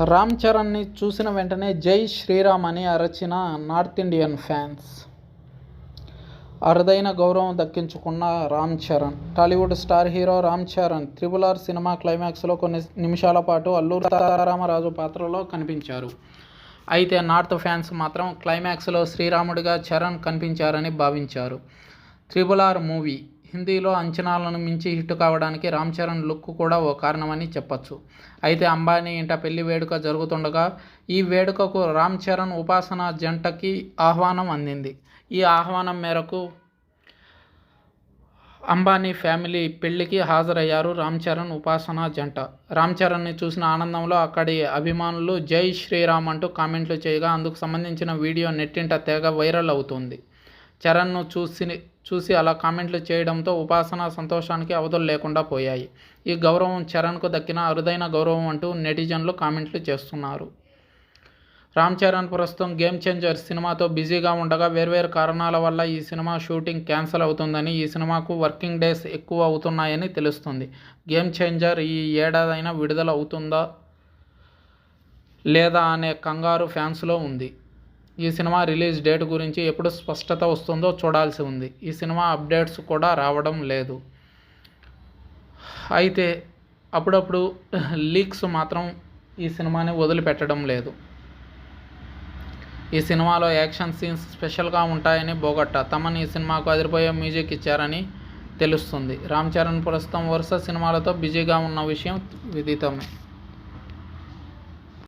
రామ్ చరణ్ని చూసిన వెంటనే జై శ్రీరామ్ అని అరచిన నార్త్ ఇండియన్ ఫ్యాన్స్. అరుదైన గౌరవం దక్కించుకున్న Ram Charan. Tollywood star hero Ram Charan RRR cinema క్లైమాక్స్లో కొన్ని నిమిషాల పాటు అల్లూరి సీతారామరాజు పాత్రలో కనిపించారు. అయితే నార్త్ ఫ్యాన్స్ మాత్రం క్లైమాక్స్లో శ్రీరాముడిగా చరణ్ కనిపించారని భావించారు. RRR మూవీ హిందీలో అంచనాలను మించి హిట్ కావడానికి రామ్ చరణ్ లుక్ కూడా ఓ కారణమని చెప్పొచ్చు. అయితే అంబానీ ఇంట పెళ్లి వేడుక జరుగుతుండగా ఈ వేడుకకు రామ్ చరణ్, ఉపాసన జంటకి ఆహ్వానం అందింది. ఈ ఆహ్వానం మేరకు అంబానీ ఫ్యామిలీ పెళ్లికి హాజరయ్యారు రామ్ చరణ్, ఉపాసన జంట. రామ్ చరణ్ని చూసిన ఆనందంలో అక్కడి అభిమానులు జై శ్రీరామ్ అంటూ కామెంట్లు చేయగా అందుకు సంబంధించిన వీడియో నెట్టింట తెగ వైరల్ అవుతుంది. చరణ్ను చూసి అలా కామెంట్లు చేయడంతో ఉపాసన సంతోషానికి అవధులు లేకుండా పోయాయి. ఈ గౌరవం చరణ్కు దక్కిన అరుదైన గౌరవం అంటూ నెటిజన్లు కామెంట్లు చేస్తున్నారు. రామ్ చరణ్ ప్రస్తుతం గేమ్ చేంజర్ సినిమాతో బిజీగా ఉండగా వేర్వేరు కారణాల వల్ల ఈ సినిమా షూటింగ్ క్యాన్సిల్ అవుతుందని, ఈ సినిమాకు వర్కింగ్ డేస్ ఎక్కువ అవుతున్నాయని తెలుస్తుంది. గేమ్ చేంజర్ ఈ ఏడాదైనా విడుదల అవుతుందా లేదా అనే కంగారు ఫ్యాన్స్లో ఉంది. ఈ సినిమా రిలీజ్ డేట్ గురించి ఎప్పుడు స్పష్టత వస్తుందో చూడాల్సి ఉంది. ఈ సినిమా అప్డేట్స్ కూడా రావడం లేదు. అయితే అప్పుడప్పుడు లీక్స్ మాత్రం ఈ సినిమాని వదిలిపెట్టడం లేదు. ఈ సినిమాలో యాక్షన్ సీన్స్ స్పెషల్గా ఉంటాయని బోగట్టా తమన్ ఈ సినిమాకు అదిరిపోయే మ్యూజిక్ ఇచ్చారని తెలుస్తుంది. రామ్ చరణ్ ప్రస్తుతం వరుస సినిమాలతో బిజీగా ఉన్న విషయం విదితమే.